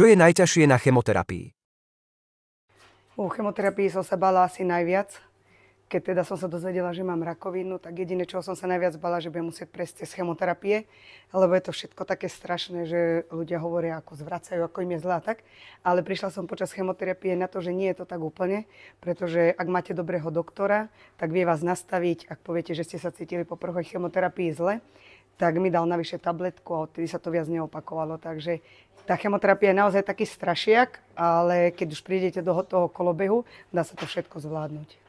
Čo je najťažšie na chemoterapii? U chemoterapii som sa bála asi najviac. Keď teda som sa dozvedela, že mám rakovinu, tak jediné, čo som sa najviac bála, že budem musieť prejsť cez chemoterapie, lebo je to všetko také strašné, že ľudia hovoria, ako zvracajú, ako im je zlá, tak. Ale prišla som počas chemoterapie na to, že nie je to tak úplne, pretože ak máte dobrého doktora, tak vie vás nastaviť, ak poviete, že ste sa cítili po prvej chemoterapii zle, tak mi dal navyše tabletku a odtedy sa to viac neopakovalo. Takže tá chemoterapia je naozaj taký strašiak, ale keď už prídete do toho kolobehu, dá sa to všetko zvládnuť.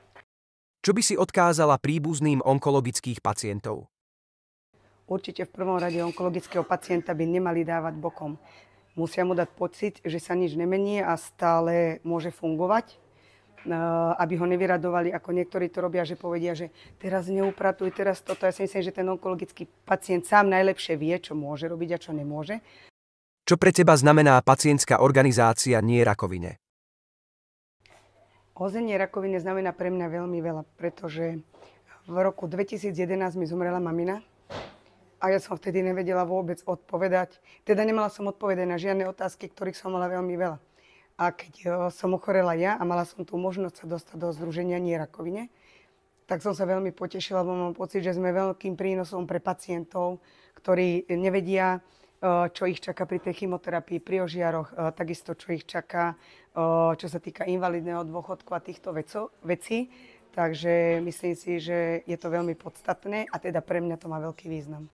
Čo by si odkázala príbuzným onkologických pacientov? Určite v prvom rade onkologického pacienta by nemali dávať bokom. Musia mu dať pocit, že sa nič nemení a stále môže fungovať, aby ho nevyradovali, ako niektorí to robia, že povedia, že teraz neupratuj, teraz toto. Ja si myslím, že ten onkologický pacient sám najlepšie vie, čo môže robiť a čo nemôže. Čo pre teba znamená pacientská organizácia Nie rakovine? Ozenie rakoviny znamená pre mňa veľmi veľa, pretože v roku 2011 mi zomrela mamina a ja som vtedy nevedela vôbec odpovedať. Teda nemala som odpovedať na žiadne otázky, ktorých som mala veľmi veľa. A keď som ochorela ja a mala som tú možnosť sa dostať do združenia Nie rakovine, tak som sa veľmi potešila, lebo mám pocit, že sme veľkým prínosom pre pacientov, ktorí nevedia, čo ich čaká pri tej chemoterapii, pri ožiaroch, takisto čo ich čaká, čo sa týka invalidného dôchodku a týchto vecí. Takže myslím si, že je to veľmi podstatné a teda pre mňa to má veľký význam.